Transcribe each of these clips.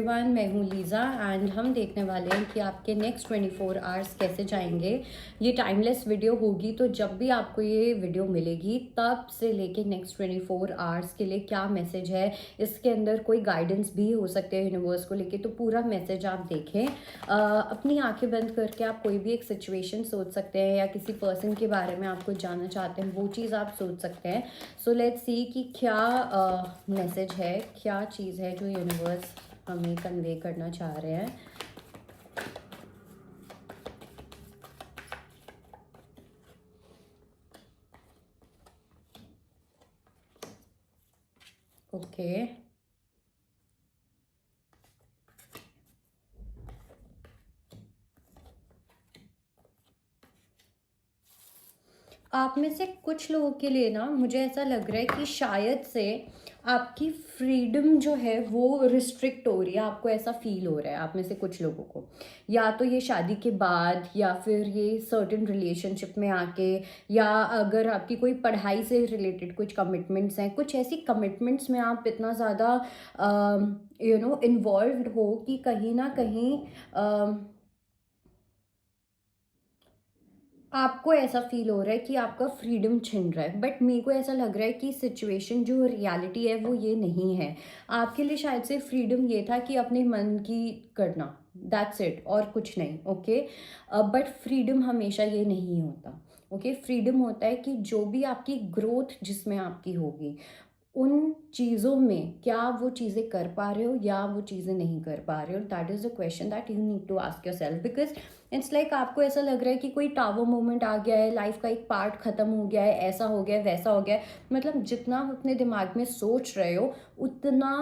Everyone, मैं हूँ Lisa and हम देखने वाले हैं कि आपके नेक्स्ट 24 आवर्स कैसे जाएंगे। ये टाइमलेस वीडियो होगी, तो जब भी आपको ये वीडियो मिलेगी तब से लेके नेक्स्ट 24 आवर्स के लिए क्या मैसेज है, इसके अंदर कोई गाइडेंस भी हो सकते हैं यूनिवर्स को लेके। तो पूरा मैसेज आप देखें। अपनी आंखें बंद करके आप कोई भी एक सिचुएशन सोच सकते हैं या किसी पर्सन के बारे में आप कुछ जानना चाहते हैं, वो चीज़ आप सोच सकते हैं। सो लेट्स सी कि क्या मैसेज है, क्या चीज़ है जो यूनिवर्स हमें कन्वे करना चाह रहे हैं। ओके, आप में से कुछ लोगों के लिए ना मुझे ऐसा लग रहा है कि शायद से आपकी फ्रीडम जो है वो रिस्ट्रिक्ट हो रही है। आपको ऐसा फील हो रहा है आप में से कुछ लोगों को, या तो ये शादी के बाद या फिर ये सर्टेन रिलेशनशिप में आके, या अगर आपकी कोई पढ़ाई से रिलेटेड कुछ कमिटमेंट्स हैं, कुछ ऐसी कमिटमेंट्स में आप इतना ज़्यादा इन्वॉल्व्ड हो कि कहीं ना कहीं आपको ऐसा फील हो रहा है कि आपका फ्रीडम छिन रहा है। बट मेरे को ऐसा लग रहा है कि सिचुएशन जो रियलिटी है वो ये नहीं है। आपके लिए शायद से फ्रीडम ये था कि अपने मन की करना, दैट्स इट, और कुछ नहीं। ओके, बट फ्रीडम हमेशा ये नहीं होता। ओके, फ्रीडम होता है कि जो भी आपकी ग्रोथ जिसमें आपकी होगी, उन चीज़ों में क्या वो चीज़ें कर पा रहे हो या वो चीज़ें नहीं कर पा रहे हो। That is the question that you need to ask yourself, because it's like आपको ऐसा लग रहा है कि कोई टावर मोमेंट आ गया है, लाइफ का एक पार्ट ख़त्म हो गया है, ऐसा हो गया है, वैसा हो गया है। मतलब जितना आप अपने दिमाग में सोच रहे हो उतना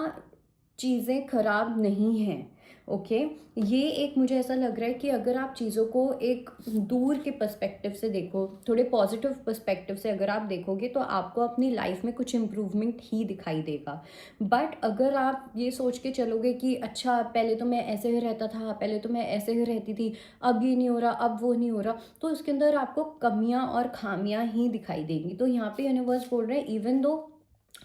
चीज़ें खराब नहीं हैं। ओके, ये एक मुझे ऐसा लग रहा है कि अगर आप चीज़ों को एक दूर के पर्सपेक्टिव से देखो, थोड़े पॉजिटिव पर्सपेक्टिव से अगर आप देखोगे, तो आपको अपनी लाइफ में कुछ इम्प्रूवमेंट ही दिखाई देगा। बट अगर आप ये सोच के चलोगे कि अच्छा पहले तो मैं ऐसे ही रहता था, पहले तो मैं ऐसे ही रहती थी, अब ये नहीं हो रहा, अब वो नहीं हो रहा, तो उसके अंदर आपको कमियां और खामियां ही दिखाई देंगी। तो यहाँ पे यूनिवर्स बोल रहे हैं, इवन दो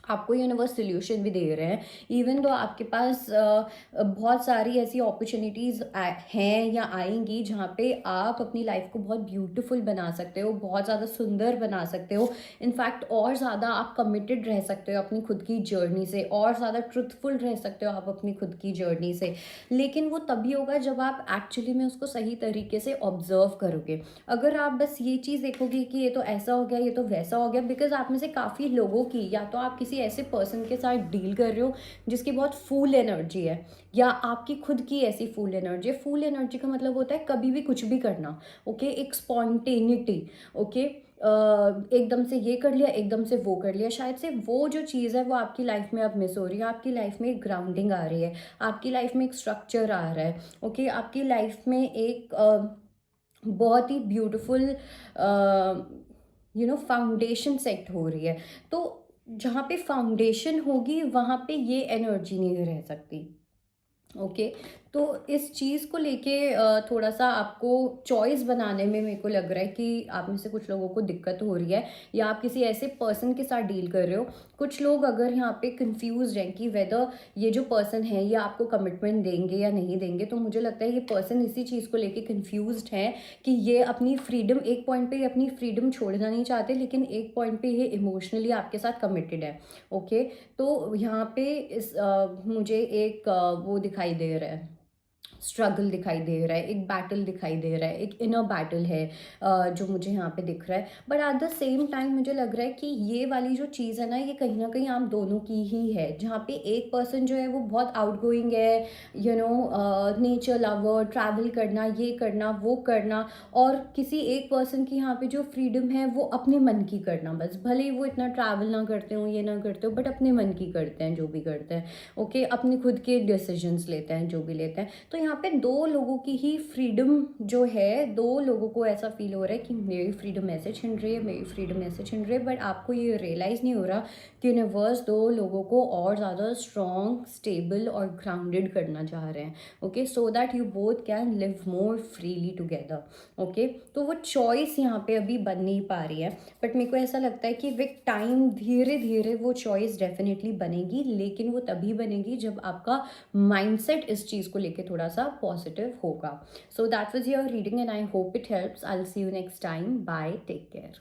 आपको यूनिवर्स सोल्यूशन भी दे रहे हैं, इवन दो आपके पास बहुत सारी ऐसी अपॉर्चुनिटीज़ हैं या आएंगी जहाँ पे आप अपनी लाइफ को बहुत ब्यूटीफुल बना सकते हो, बहुत ज़्यादा सुंदर बना सकते हो। इनफैक्ट और ज़्यादा आप कमिटेड रह सकते हो अपनी खुद की जर्नी से, और ज़्यादा ट्रुथफुल रह सकते हो आप अपनी खुद की जर्नी से। लेकिन वो तभी होगा जब आप एक्चुअली में उसको सही तरीके से ऑब्जर्व करोगे। अगर आप बस ये चीज़ देखोगे कि ये तो ऐसा हो गया, ये तो वैसा हो गया, बिकॉज आप में से काफ़ी लोगों की, या तो आप किसी ऐसे पर्सन के साथ डील कर रहे हो जिसकी बहुत फुल एनर्जी है, या आपकी खुद की ऐसी फुल एनर्जी है। फुल एनर्जी का मतलब होता है कभी भी कुछ भी करना। ओके, एक स्पॉन्टेनिटी। ओके, एकदम से ये कर लिया, एकदम से वो कर लिया। शायद से वो जो चीज़ है वो आपकी लाइफ में अब मिस हो रही है। आपकी लाइफ में एक ग्राउंडिंग आ रही है, आपकी लाइफ में एक स्ट्रक्चर आ रहा है। ओके, आपकी लाइफ में एक बहुत ही ब्यूटीफुल फाउंडेशन सेट हो रही है। तो जहाँ पे फाउंडेशन होगी वहाँ पे ये एनर्जी नहीं रह सकती। ओके, तो इस चीज़ को लेके थोड़ा सा आपको चॉइस बनाने में मेरे को लग रहा है कि आप में से कुछ लोगों को दिक्कत हो रही है, या आप किसी ऐसे पर्सन के साथ डील कर रहे हो। कुछ लोग अगर यहाँ पे कंफ्यूज हैं कि वेदर ये जो पर्सन है ये आपको कमिटमेंट देंगे या नहीं देंगे, तो मुझे लगता है ये पर्सन इसी चीज़ को लेके कंफ्यूज्ड है कि ये अपनी फ्रीडम, एक पॉइंट पे ये अपनी फ्रीडम छोड़ना नहीं चाहते, लेकिन एक पॉइंट पे ये इमोशनली आपके साथ कमिटेड है। ओके, तो यहाँ पे मुझे एक वो दिखाई दे रहा है, स्ट्रगल दिखाई दे रहा है, एक बैटल दिखाई दे रहा है, एक इनर बैटल है जो मुझे यहाँ पे दिख रहा है। But at the same time मुझे लग रहा है कि ये वाली जो चीज़ है ना, ये कहीं ना कहीं आप दोनों की ही है, जहाँ पे एक पर्सन जो है वो बहुत आउटगोइंग है, नेचर लवर, ट्रैवल करना, ये करना, वो करना, और किसी एक पर्सन की यहाँ पे जो फ्रीडम है वो अपने मन की करना। बस भले ही वो इतना ट्रैवल ना करते हो, ये ना करते हो, बट अपने मन की करते हैं जो भी करते हैं। ओके, अपने खुद के डिसीजंस लेते हैं जो भी लेते हैं। तो यहाँ पे दो लोगों की ही फ्रीडम जो है, दो लोगों को ऐसा फील हो रहा है कि मेरी फ्रीडम ऐसे छिन रही है, मेरी फ्रीडम ऐसे छिन रही है, बट आपको ये रियलाइज़ नहीं हो रहा कि यूनिवर्स दो लोगों को और ज़्यादा स्ट्रॉन्ग, स्टेबल और ग्राउंडेड करना चाह रहे हैं, okay, so that you both can live more freely together, okay. तो वो चॉइस यहाँ पे अभी बन नहीं पा रही है, बट मेरे को ऐसा लगता है कि विद टाइम धीरे धीरे वो चॉइस डेफिनेटली बनेगी, लेकिन वो तभी बनेगी जब आपका माइंडसेट इस चीज़ को लेके थोड़ा सा पॉजिटिव होगा। So that was your reading and I hope it helps. I will see you next time. Bye, take care.